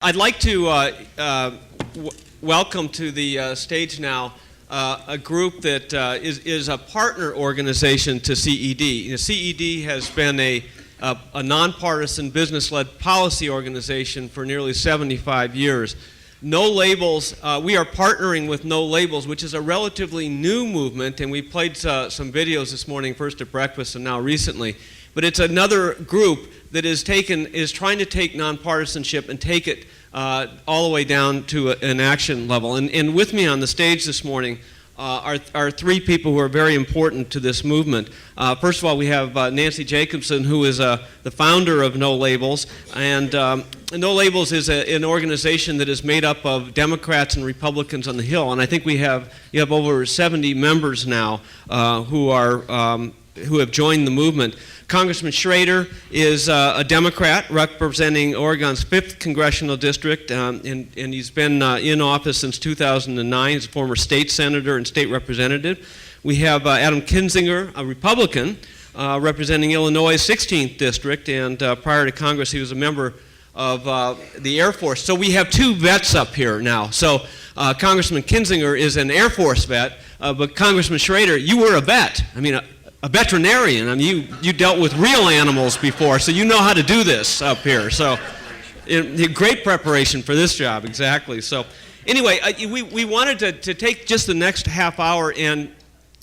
I'd like to welcome to the stage now a group that is a partner organization to CED. You know, CED has been a nonpartisan business-led policy organization for nearly 75 years. No Labels, we are partnering with No Labels, which is a relatively new movement, and we played some videos this morning, first at breakfast and now recently. But it's another group that is trying to take nonpartisanship and take it all the way down to an action level. And with me on the stage this morning are three people who are very important to this movement. First of all, we have Nancy Jacobson, who is the founder of No Labels. And No Labels is an organization that is made up of Democrats and Republicans on the Hill. And I think you have over 70 members now who have joined the movement. Congressman Schrader is a Democrat representing Oregon's 5th Congressional District, and he's been in office since 2009. He's a former state senator and state representative. We have Adam Kinzinger, a Republican, representing Illinois' 16th District, and prior to Congress, he was a member of the Air Force. So we have two vets up here now. So Congressman Kinzinger is an Air Force vet, but Congressman Schrader, you were a vet. I mean, a veterinarian. I mean, you dealt with real animals before, so you know how to do this up here. So, great preparation for this job, exactly. So, anyway, we wanted to take just the next half hour and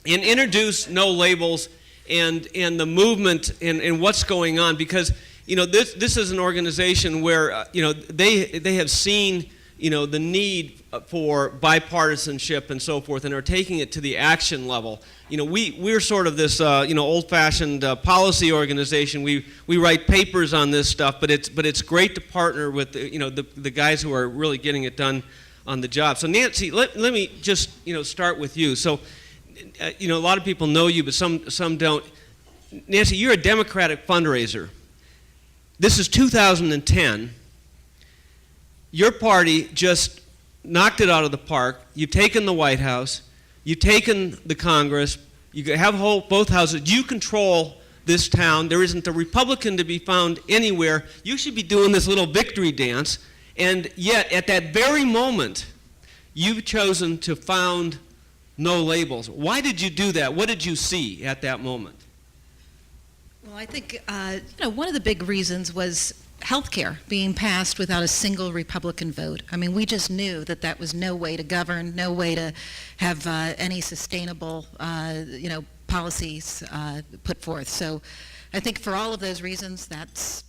introduce No Labels and the movement and what's going on, because this is an organization where they have seen the need for bipartisanship and so forth, and are taking it to the action level. We're sort of this old-fashioned policy organization. We write papers on this stuff, but it's great to partner with the guys who are really getting it done on the job. So Nancy, let me just start with you. So a lot of people know you, but some don't. Nancy, you're a Democratic fundraiser. This is 2010. Your party just knocked it out of the park. You've taken the White House. You've taken the Congress. You have both houses. You control this town. There isn't a Republican to be found anywhere. You should be doing this little victory dance. And yet, at that very moment, you've chosen to found No Labels. Why did you do that? What did you see at that moment? Well, I think one of the big reasons was healthcare being passed without a single Republican vote. I mean, we just knew that was no way to govern, no way to have any sustainable, policies put forth. So, I think for all of those reasons, that's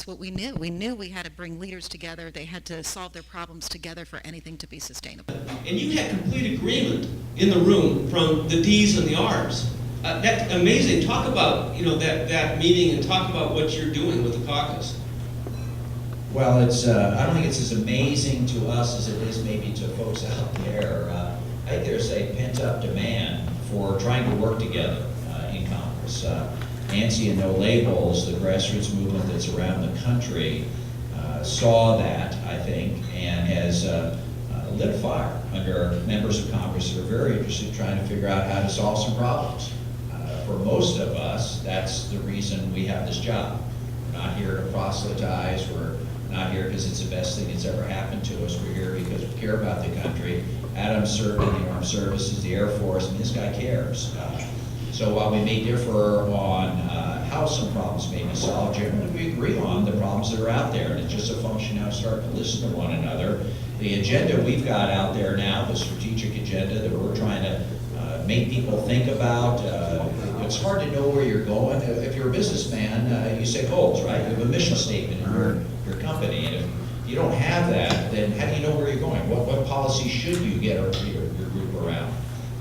what we knew. We knew we had to bring leaders together. They had to solve their problems together for anything to be sustainable. And you had complete agreement in the room from the D's and the R's. That's amazing. Talk about that meeting and talk about what you're doing with the caucus. Well, I don't think it's as amazing to us as it is maybe to folks out there. I think there's a pent-up demand for trying to work together in Congress. Nancy and No Labels, the grassroots movement that's around the country, saw that, I think, and has lit a fire under members of Congress that are very interested in trying to figure out how to solve some problems. For most of us, that's the reason we have this job. We're not here to proselytize. We're not here because it's the best thing that's ever happened to us. We're here because we care about the country. Adam served in the armed services, the Air Force, and this guy cares. So while we may differ on how some problems may be solved, generally we agree on the problems that are out there. And it's just a function now of starting to listen to one another. The agenda we've got out there now, the strategic agenda that we're trying to make people think about. It's hard to know where you're going. If you're a businessman, you set goals, right? You have a mission statement in your company, and if you don't have that, then how do you know where you're going? What policy should you get your group around?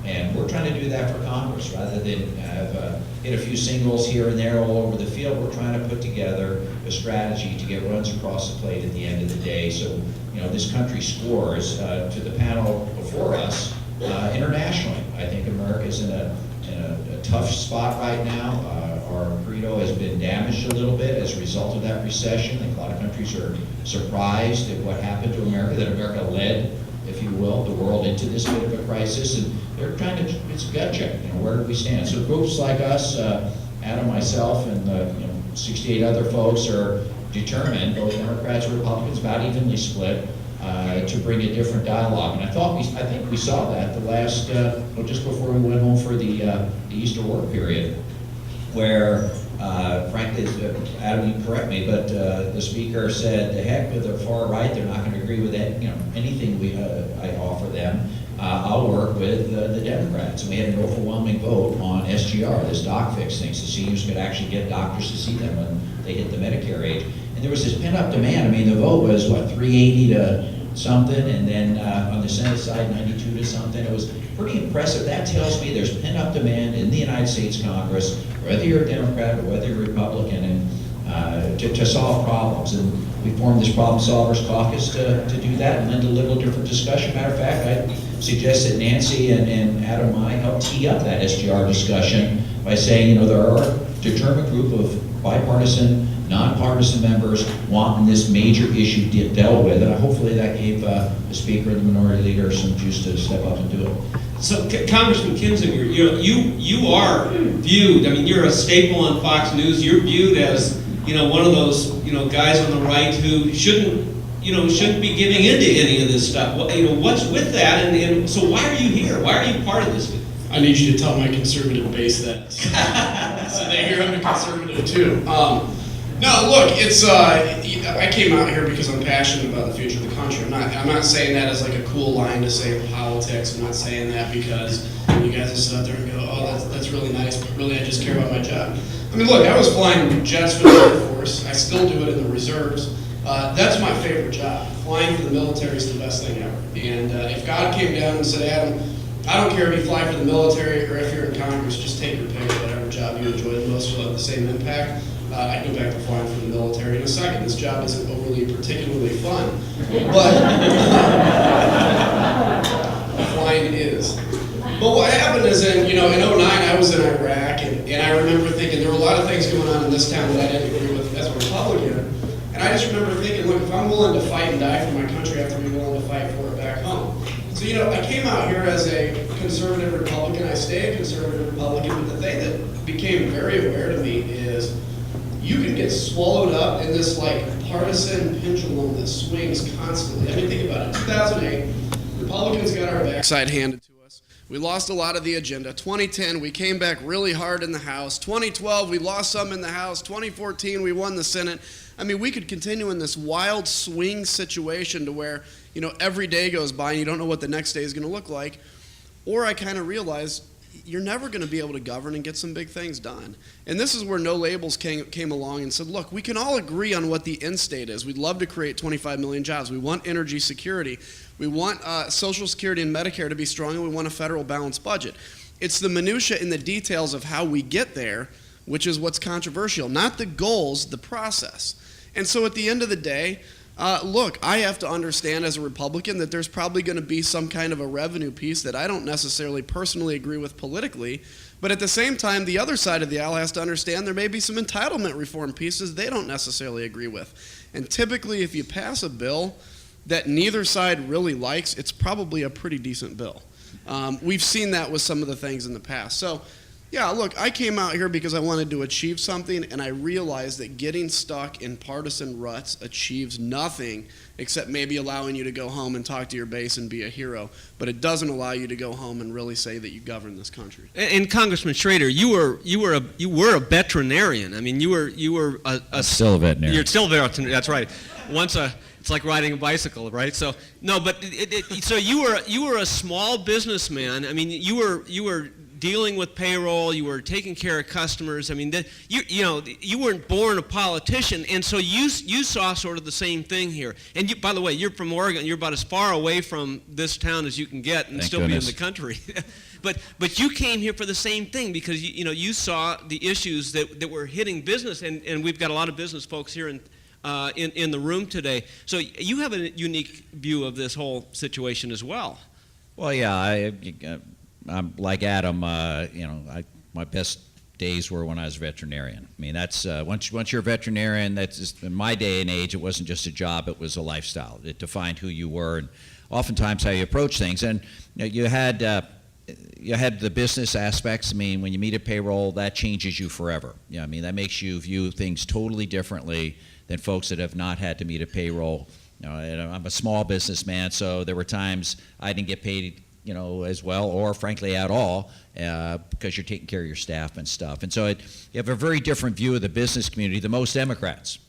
And we're trying to do that for Congress, rather than have hit a few singles here and there all over the field. We're trying to put together a strategy to get runs across the plate at the end of the day. So, this country scores to the panel before us internationally. I think America's in a tough spot right now. Our credo has been damaged a little bit as a result of that recession. I think a lot of countries are surprised at what happened to America, that America led, if you will, the world into this bit of a crisis, and they're trying to, it's a gut check, where do we stand? So groups like us, Adam, myself, and 68 other folks are determined, both Democrats and Republicans, about evenly split, to bring a different dialogue. And I think we saw that the last, just before we went home for the Easter work period, where, frankly, Adam, you can correct me, but the speaker said, the heck with the far right, they're not going to agree with that, anything I offer them. I'll work with the Democrats. And we had an overwhelming vote on SGR, this doc fix thing, so seniors could actually get doctors to see them when they hit the Medicare age. And there was this pent-up demand. I mean, the vote was, 380 to something, and then on the Senate side, 92 to something. It was pretty impressive. That tells me there's pent-up demand in the United States Congress, whether you're a Democrat or whether you're a Republican, and to solve problems. And we formed this Problem Solvers Caucus to do that and lend a little different discussion. Matter of fact, I suggest that Nancy and Adam and I help tee up that SGR discussion by saying, there are a determined group of bipartisan, nonpartisan members wanting this major issue dealt with, and hopefully that gave the Speaker and the Minority Leader some juice to step up and do it. So, Congressman Kinzinger, you are viewed. I mean, you're a staple on Fox News. You're viewed as one of those guys on the right who shouldn't be giving into any of this stuff. What's with that? And so why are you here? Why are you part of this? I need you to tell my conservative base that. So they hear I'm a conservative too. No, look, it's I came out here because I'm passionate about the future of the country. I'm not saying that as like a cool line to say in politics. I'm not saying that because you guys will sit out there and go, oh, that's really nice, but really I just care about my job. I mean, look, I was flying jets for the Air Force. I still do it in the reserves. That's my favorite job. Flying for the military is the best thing ever. And if God came down and said, Adam, I don't care if you fly for the military or if you're in Congress, just take your pick of whatever job you enjoy the most, you'll have the same impact. I'd go back to flying for the military in a second. This job isn't overly particularly fun, but flying is. But what happened is in 09 I was in Iraq, and I remember thinking there were a lot of things going on in this town that I didn't agree with as a Republican. And I just remember thinking, look, if I'm willing to fight and die for my country, I have to be willing to fight for it back home. So, I came out here as a conservative Republican. I stay a conservative Republican, but the thing that became very aware to me is you can get swallowed up in this partisan pendulum that swings constantly. I mean, think about it. 2008, Republicans got our backside handed to us. We lost a lot of the agenda. 2010, we came back really hard in the House. 2012, we lost some in the House. 2014, we won the Senate. I mean, we could continue in this wild swing situation to where, every day goes by and you don't know what the next day is going to look like. Or I kind of realized you're never going to be able to govern and get some big things done. And this is where No Labels came along and said, look, we can all agree on what the end state is. We'd love to create 25 million jobs. We want energy security. We want Social Security and Medicare to be strong, and we want a federal balanced budget. It's the minutia in the details of how we get there, which is what's controversial, not the goals, the process. And so at the end of the day, look, I have to understand as a Republican that there's probably going to be some kind of a revenue piece that I don't necessarily personally agree with politically, but at the same time, the other side of the aisle has to understand there may be some entitlement reform pieces they don't necessarily agree with. And typically, if you pass a bill that neither side really likes, it's probably a pretty decent bill. We've seen that with some of the things in the past. So, yeah, look, I came out here because I wanted to achieve something, and I realized that getting stuck in partisan ruts achieves nothing except maybe allowing you to go home and talk to your base and be a hero, but it doesn't allow you to go home and really say that you govern this country. And Congressman Schrader, you were a veterinarian. I mean, you were I'm still a veterinarian. You're still a veterinarian. That's right. It's like riding a bicycle, right? So no, but so you were a small businessman. I mean, you were dealing with payroll, you were taking care of customers. I mean, you weren't born a politician, and so you saw sort of the same thing here. And by the way, you're from Oregon. You're about as far away from this town as you can get, and Thank still goodness. be in the country. But you came here for the same thing because you saw the issues that were hitting business, and we've got a lot of business folks here in the room today. So you have a unique view of this whole situation as well. Well, yeah, I'm like Adam. My best days were when I was a veterinarian. I mean, that's once you're a veterinarian, that's just, in my day and age, it wasn't just a job; it was a lifestyle. It defined who you were, and oftentimes how you approach things. And you had you had the business aspects. I mean, when you meet a payroll, that changes you forever. Yeah, I mean, that makes you view things totally differently than folks that have not had to meet a payroll. You know, and I'm a small businessman, so there were times I didn't get paid, you know, as well, or frankly at all, because you're taking care of your staff and stuff. And so you have a very different view of the business community than most Democrats.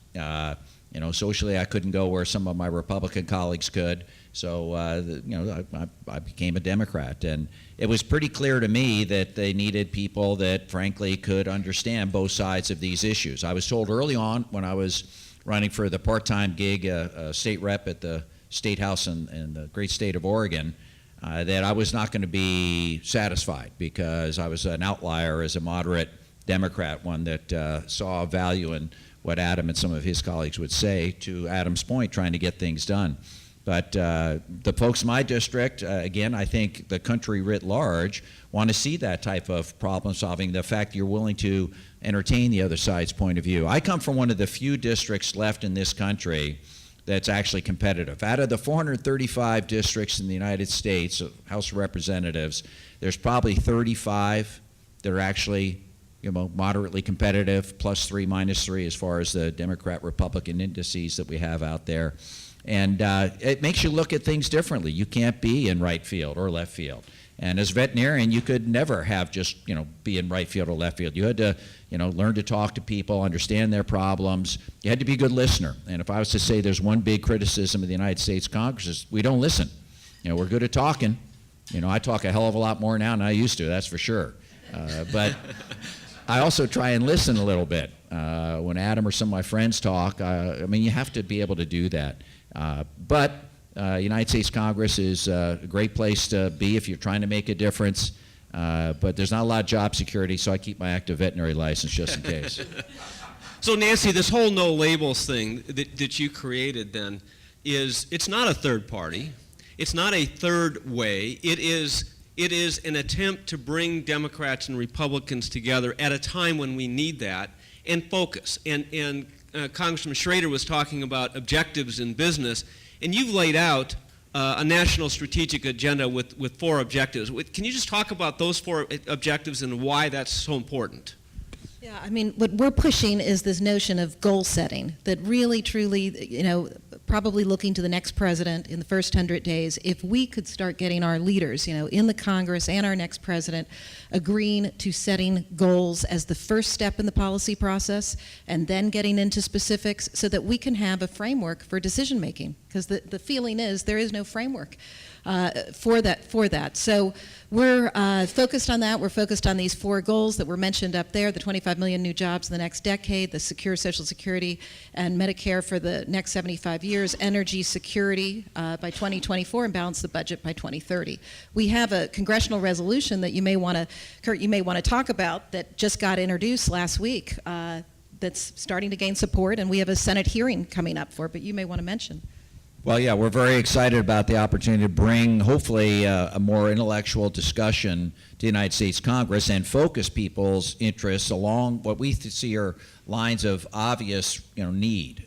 You know, socially, I couldn't go where some of my Republican colleagues could. So, you know, I became a Democrat. And it was pretty clear to me that they needed people that, frankly, could understand both sides of these issues. I was told early on when I was running for the part-time gig, state rep at the State House in the great state of Oregon, that I was not going to be satisfied because I was an outlier as a moderate Democrat, one that saw value in what Adam and some of his colleagues would say, to Adam's point, trying to get things done. But the folks in my district, again, I think the country writ large want to see that type of problem solving, the fact you're willing to entertain the other side's point of view. I come from one of the few districts left in this country that's actually competitive. Out of the 435 districts in the United States, House of Representatives, there's probably 35 that are actually, you know, moderately competitive, +3, -3 as far as the Democrat-Republican indices that we have out there. And it makes you look at things differently. You can't be in right field or left field. And as a veterinarian, you could never have just, you know, be in right field or left field. You had to, you know, learn to talk to people, understand their problems. You had to be a good listener. And if I was to say there's one big criticism of the United States Congress, is we don't listen. You know, we're good at talking. You know, I talk a hell of a lot more now than I used to, that's for sure. But I also try and listen a little bit. When Adam or some of my friends talk, I mean, you have to be able to do that. But United States Congress is a great place to be if you're trying to make a difference. But there's not a lot of job security, so I keep my active veterinary license just in case. So Nancy, this whole no labels thing that you created then it's not a third party. It's not a third way. It is an attempt to bring Democrats and Republicans together at a time when we need that and focus. And Congressman Schrader was talking about objectives in business, and you've laid out a national strategic agenda with 4 objectives. Can you just talk about those 4 objectives and why that's so important? Yeah, I mean, what we're pushing is this notion of goal setting, that really, truly, you know, probably looking to the next president in the first 100 days, if we could start getting our leaders, you know, in the Congress and our next president agreeing to setting goals as the first step in the policy process and then getting into specifics so that we can have a framework for decision making, because the feeling is there is no framework for that. So we're focused on that. We're focused on these 4 goals that were mentioned up there: the 25 million new jobs in the next decade, the secure Social Security and Medicare for the next 75 years, energy security by 2024, and balance the budget by 2030. We have a congressional resolution that you may want to, Kurt, you may want to talk about, that just got introduced last week, that's starting to gain support, and we have a Senate hearing coming up for it, but you may want to mention. Well, yeah, we're very excited about the opportunity to bring, hopefully, a more intellectual discussion to the United States Congress and focus people's interests along what we see are lines of obvious, you know, need.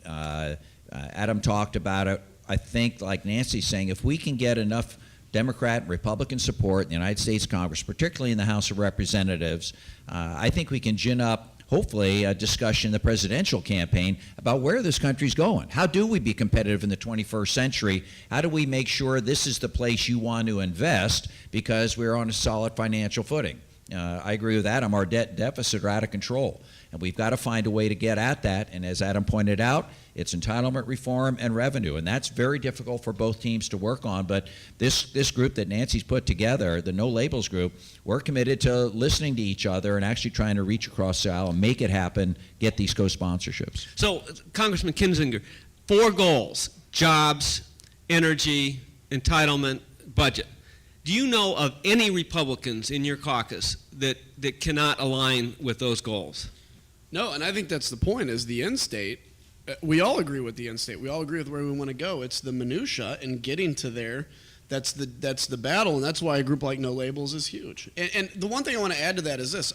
Adam talked about it. I think, like Nancy's saying, if we can get enough Democrat and Republican support in the United States Congress, particularly in the House of Representatives, I think we can gin up, hopefully, a discussion in the presidential campaign about where this country's going. How do we be competitive in the 21st century? How do we make sure this is the place you want to invest because we're on a solid financial footing? I agree with Adam. Our debt deficit are out of control, and we've got to find a way to get at that. And as Adam pointed out, it's entitlement reform and revenue, and that's very difficult for both teams to work on. But this group that Nancy's put together, the No Labels group, we're committed to listening to each other and actually trying to reach across the aisle and make it happen, get these co-sponsorships. So, Congressman Kinzinger, 4 goals: jobs, energy, entitlement, budget. Do you know of any Republicans in your caucus that cannot align with those goals? No, and I think that's the point, is the end state. We all agree with the end state. We all agree with where we want to go. It's the minutia and getting to there that's the battle, and that's why a group like No Labels is huge. And the one thing I want to add to that is this.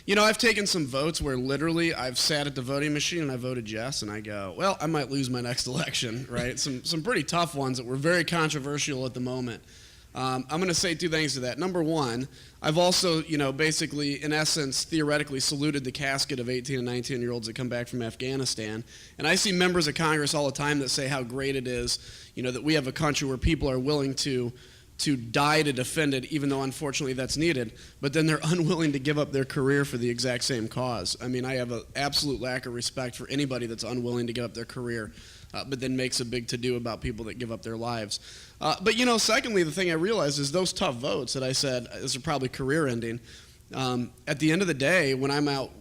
You know, I've taken some votes where literally I've sat at the voting machine and I voted yes, and I go, well, I might lose my next election, right? Some pretty tough ones that were very controversial at the moment. I'm going to say two things to that. Number one, I've also, basically, in essence, theoretically saluted the casket of 18 and 19-year-olds that come back from Afghanistan. And I see members of Congress all the time that say how great it is, that we have a country where people are willing to die to defend it, even though unfortunately that's needed, but then they're unwilling to give up their career for the exact same cause. I mean, I have an absolute lack of respect for anybody that's unwilling to give up their career, but then makes a big to-do about people that give up their lives. But secondly, the thing I realized is those tough votes that I said, this are probably career-ending. At the end of the day, when I'm out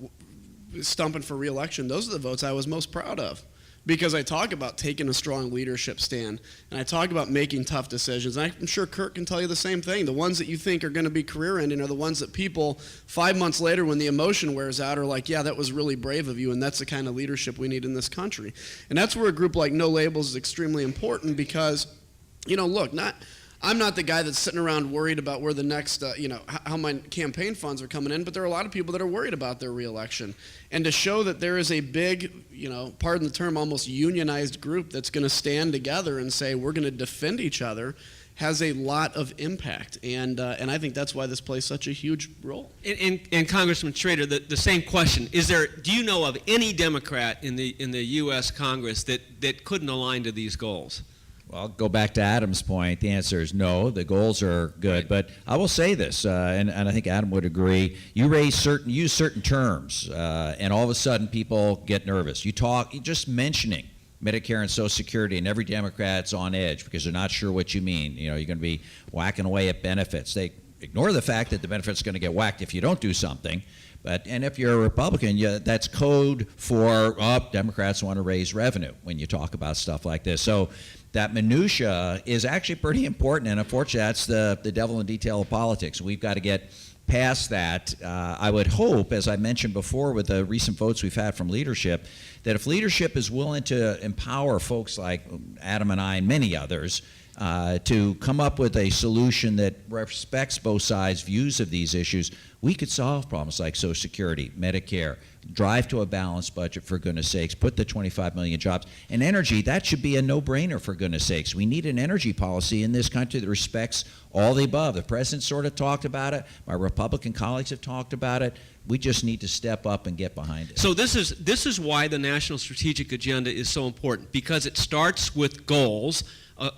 stumping for re-election, those are the votes I was most proud of. Because I talk about taking a strong leadership stand, and I talk about making tough decisions. And I'm sure Kurt can tell you the same thing. The ones that you think are going to be career-ending are the ones that people 5 months later, when the emotion wears out, are like, yeah, that was really brave of you, and that's the kind of leadership we need in this country. And that's where a group like No Labels is extremely important because, look, I'm not the guy that's sitting around worried about where the next, how my campaign funds are coming in, but there are a lot of people that are worried about their reelection. And to show that there is a big, pardon the term, almost unionized group that's going to stand together and say we're going to defend each other has a lot of impact. And I think that's why this plays such a huge role. And Congressman Schrader, the same question: do you know of any Democrat in the U.S. Congress that couldn't align to these goals? Well, go back to Adam's point. The answer is no. The goals are good, but I will say this, and I think Adam would agree. You use certain terms, and all of a sudden people get nervous. You just mentioning Medicare and Social Security, and every Democrat's on edge because they're not sure what you mean. You're going to be whacking away at benefits. They ignore the fact that the benefits are going to get whacked if you don't do something. And if you're a Republican, that's code for Democrats want to raise revenue when you talk about stuff like this. So that minutia is actually pretty important, and unfortunately, that's the devil in detail of politics. We've got to get past that. I would hope, as I mentioned before with the recent votes we've had from leadership, that if leadership is willing to empower folks like Adam and I and many others to come up with a solution that respects both sides' views of these issues, we could solve problems like Social Security, Medicare, drive to a balanced budget, for goodness sakes, put the 25 million jobs. And energy, that should be a no-brainer, for goodness sakes. We need an energy policy in this country that respects all the above. The president sort of talked about it. My Republican colleagues have talked about it. We just need to step up and get behind it. So this is why the National Strategic Agenda is so important, because it starts with goals,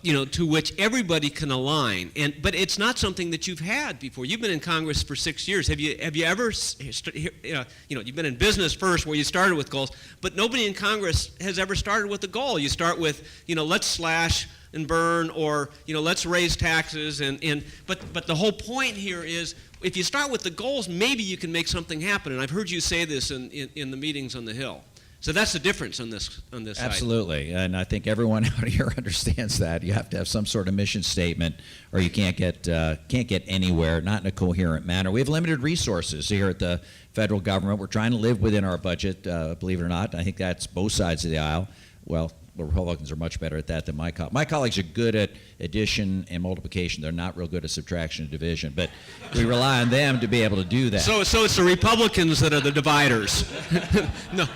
to which everybody can align. But it's not something that you've had before. You've been in Congress for 6 years. Have you ever, you've been in business first, where you started with goals, but nobody in Congress has ever started with a goal. You start with, let's slash and burn, or let's raise taxes, but the whole point here is, if you start with the goals, maybe you can make something happen. And I've heard you say this in the meetings on the Hill. So that's the difference on this side. Absolutely, and I think everyone out here understands that. You have to have some sort of mission statement, or you can't get anywhere, not in a coherent manner. We have limited resources here at the federal government. We're trying to live within our budget, believe it or not. I think that's both sides of the aisle. Well, the Republicans are much better at that than my colleagues. My colleagues are good at addition and multiplication. They're not real good at subtraction and division, but we rely on them to be able to do that. So it's the Republicans that are the dividers. No.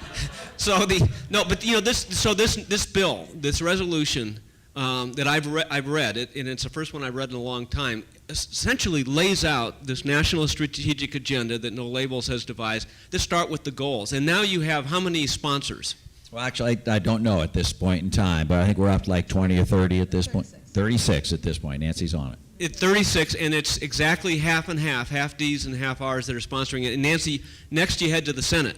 This bill, this resolution that I've read, and it's the first one I've read in a long time, essentially lays out this national strategic agenda that No Labels has devised. This start with the goals, and now you have how many sponsors? Well, actually, I don't know at this point in time, but I think we're up to like 20 or 30 at this point. 36 at this point. Nancy's on it. It's 36, and it's exactly half and half D's and half R's that are sponsoring it. And Nancy, next you head to the Senate.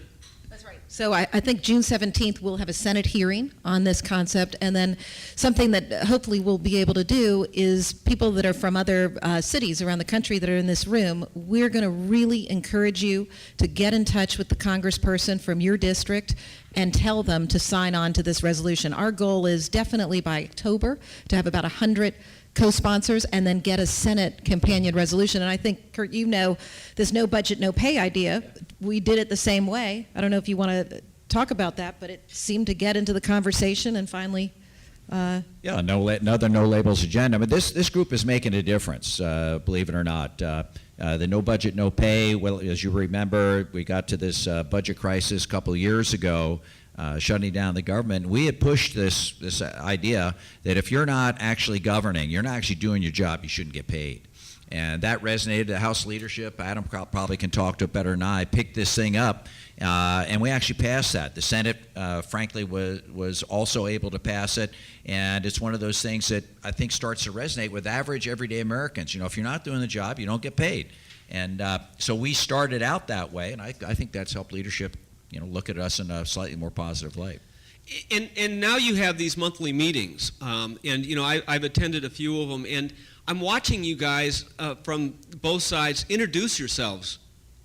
That's right. So I think June 17th we'll have a Senate hearing on this concept, and then something that hopefully we'll be able to do is people that are from other cities around the country that are in this room, we're going to really encourage you to get in touch with the congressperson from your district and tell them to sign on to this resolution. Our goal is definitely by October to have about 100 co-sponsors and then get a Senate companion resolution. And I think, Kurt, this no budget, no pay idea, we did it the same way. I don't know if you want to talk about that, but it seemed to get into the conversation and finally... another No Labels agenda. I mean, this group is making a difference, believe it or not. The no budget, no pay, well, as you remember, we got to this budget crisis a couple of years ago. shutting down the government. We had pushed this idea that if you're not actually governing, you're not actually doing your job, you shouldn't get paid. And that resonated. The House leadership, Adam probably can talk to it better than I, picked this thing up, and we actually passed that. The Senate, frankly, was also able to pass it, and it's one of those things that I think starts to resonate with average, everyday Americans. If you're not doing the job, you don't get paid. And so we started out that way, and I think that's helped leadership, look at us in a slightly more positive light. And now you have these monthly meetings, and I've attended a few of them, and I'm watching you guys from both sides introduce yourselves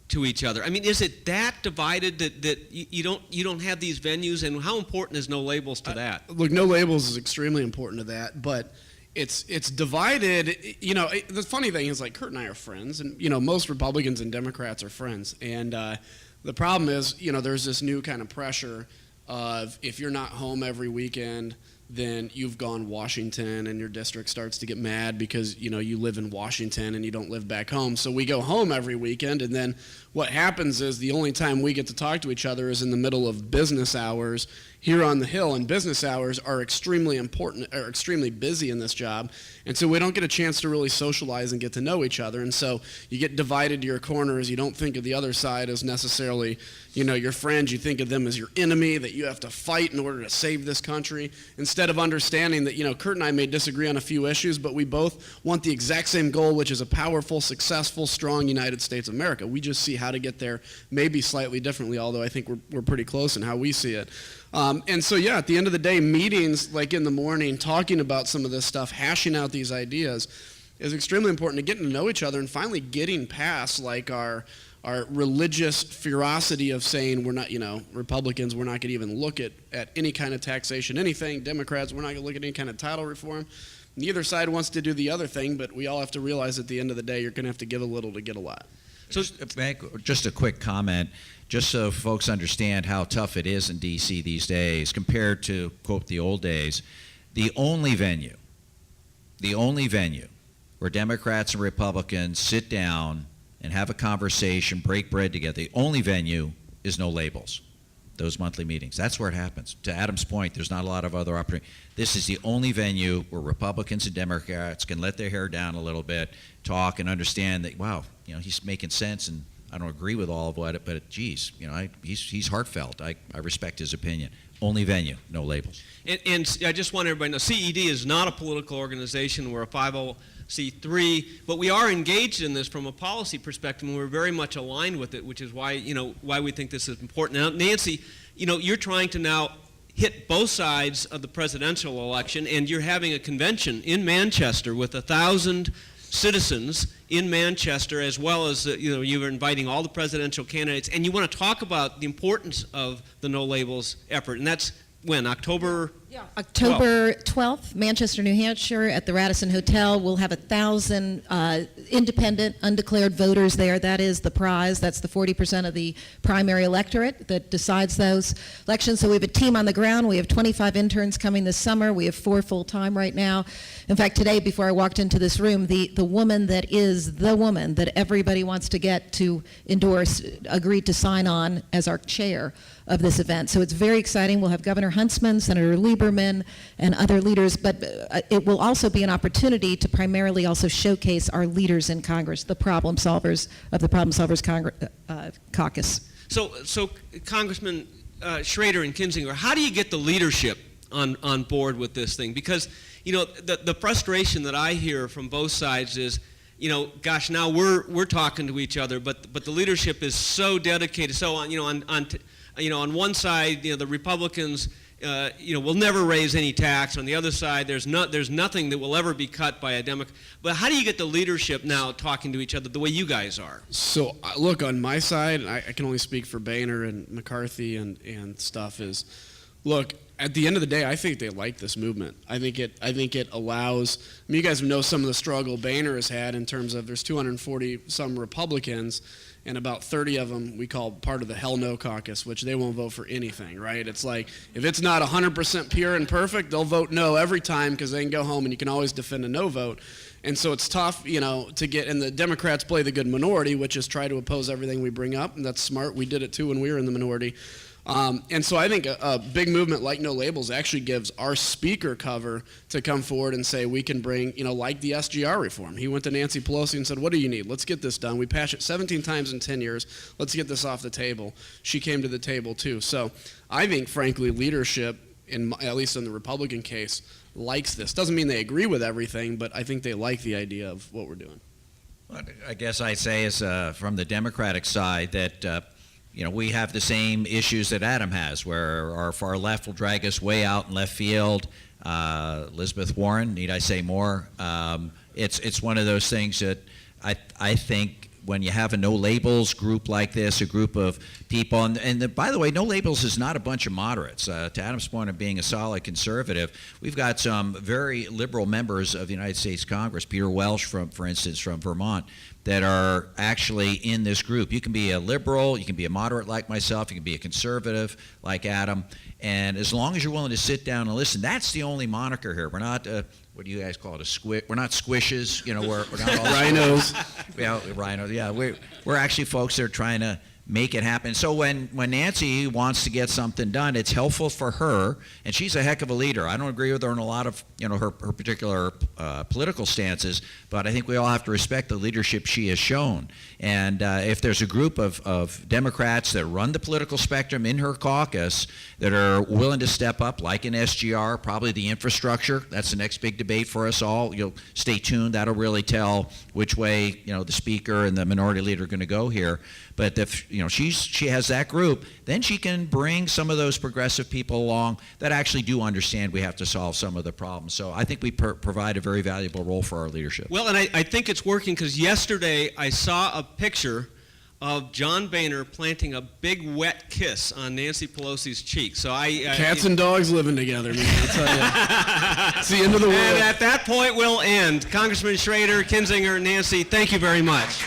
to each other. I mean, is it that divided that you don't have these venues, and how important is no labels to that? Look, no labels is extremely important to that, but it's divided. The funny thing is, like, Kurt and I are friends, and most Republicans and Democrats are friends, and the problem is, there's this new kind of pressure of if you're not home every weekend, then you've gone Washington, and your district starts to get mad because you live in Washington and you don't live back home. So we go home every weekend, and then what happens is the only time we get to talk to each other is in the middle of business hours here on the Hill, and business hours are extremely important, or extremely busy in this job, and so we don't get a chance to really socialize and get to know each other, and so you get divided to your corners. You don't think of the other side as necessarily your friends. You think of them as your enemy that you have to fight in order to save this country, instead of understanding that Kurt and I may disagree on a few issues, but we both want the exact same goal, which is a powerful, successful, strong United States of America. We just see how to get there maybe slightly differently, although I think we're pretty close in how we see it. And so, yeah, at the end of the day, meetings like in the morning, talking about some of this stuff, hashing out these ideas is extremely important to getting to know each other and finally getting past like our religious ferocity of saying we're not, Republicans, we're not going to even look at any kind of taxation, anything. Democrats, we're not going to look at any kind of title reform. Neither side wants to do the other thing, but we all have to realize at the end of the day, you're going to have to give a little to get a lot. So, just a quick comment, just so folks understand how tough it is in D.C. these days compared to, quote, the old days. The only venue where Democrats and Republicans sit down and have a conversation, break bread together, the only venue is no labels, those monthly meetings. That's where it happens. To Adam's point, there's not a lot of other opportunity. This is the only venue where Republicans and Democrats can let their hair down a little bit, talk, and understand that, wow, he's making sense, and I don't agree with all of it, but geez, he's heartfelt. I respect his opinion. Only venue, no labels. And I just want everybody to know, CED is not a political organization. We're a 50C3, but we are engaged in this from a policy perspective, and we're very much aligned with it, which is why we think this is important. Now, Nancy, you're trying to now hit both sides of the presidential election, and you're having a convention in Manchester with 1,000 citizens in Manchester, as well as you're inviting all the presidential candidates, and you want to talk about the importance of the no labels effort, and that's when, October? Yeah. October 12th, Manchester, New Hampshire, at the Radisson Hotel. We'll have 1,000 independent, undeclared voters there. That is the prize. That's the 40% of the primary electorate that decides those elections. So we have a team on the ground. We have 25 interns coming this summer. We have 4 full-time right now. In fact, today, before I walked into this room, the woman that is the woman that everybody wants to get to endorse agreed to sign on as our chair of this event. So it's very exciting. We'll have Governor Huntsman, Senator Lieberman, and other leaders, but it will also be an opportunity to primarily also showcase our leaders in Congress, the problem solvers of the Problem Solvers Caucus. So Congressman Schrader and Kinzinger, how do you get the leadership on board with this thing? Because the frustration that I hear from both sides is, gosh, now we're talking to each other, but the leadership is so dedicated. So on one side, the Republicans, will never raise any tax. On the other side, there's nothing that will ever be cut by a Democrat. But how do you get the leadership now talking to each other the way you guys are? So, look, on my side, I can only speak for Boehner and McCarthy and stuff, is, look, at the end of the day, I think they like this movement. I think it allows, you guys know some of the struggle Boehner has had in terms of there's 240 some Republicans, and about 30 of them we call part of the Hell No Caucus, which they won't vote for anything, right? It's like, if it's not 100% pure and perfect, they'll vote no every time because they can go home and you can always defend a no vote. And so it's tough, to get, and the Democrats play the good minority, which is try to oppose everything we bring up, and that's smart. We did it too when we were in the minority. And so I think a big movement like No Labels actually gives our speaker cover to come forward and say we can bring, like the SGR reform. He went to Nancy Pelosi and said, what do you need? Let's get this done. We passed it 17 times in 10 years. Let's get this off the table. She came to the table too. So I think, frankly, leadership, at least in the Republican case, likes this. Doesn't mean they agree with everything, but I think they like the idea of what we're doing. Well, I guess I'd say is from the Democratic side that we have the same issues that Adam has, where our far left will drag us way out in left field. Elizabeth Warren, need I say more? It's one of those things that I think when you have a No Labels group like this, a group of people, and by the way, No Labels is not a bunch of moderates. To Adam's point of being a solid conservative, we've got some very liberal members of the United States Congress, Peter Welch, for instance, from Vermont, that are actually in this group. You can be a liberal, you can be a moderate like myself, you can be a conservative like Adam, and as long as you're willing to sit down and listen, that's the only moniker here. We're not, what do you guys call it, we're not squishes, we're not all Rhinos. Rhinos, yeah. We're actually folks that are trying to make it happen. So when Nancy wants to get something done, it's helpful for her, and she's a heck of a leader. I don't agree with her on a lot of her particular political stances, but I think we all have to respect the leadership she has shown. And if there's a group of Democrats that run the political spectrum in her caucus that are willing to step up, like in SGR, probably the infrastructure, that's the next big debate for us all. You'll stay tuned. That'll really tell which way the speaker and the minority leader are going to go here. But if she has that group, then she can bring some of those progressive people along that actually do understand we have to solve some of the problems. So I think we provide a very valuable role for our leadership. Well, and I think it's working because yesterday I saw a picture of John Boehner planting a big wet kiss on Nancy Pelosi's cheek. So Cats and dogs living together, man. I'll tell you. It's the end of the world. And at that point, we'll end. Congressman Schrader, Kinzinger, Nancy, thank you very much.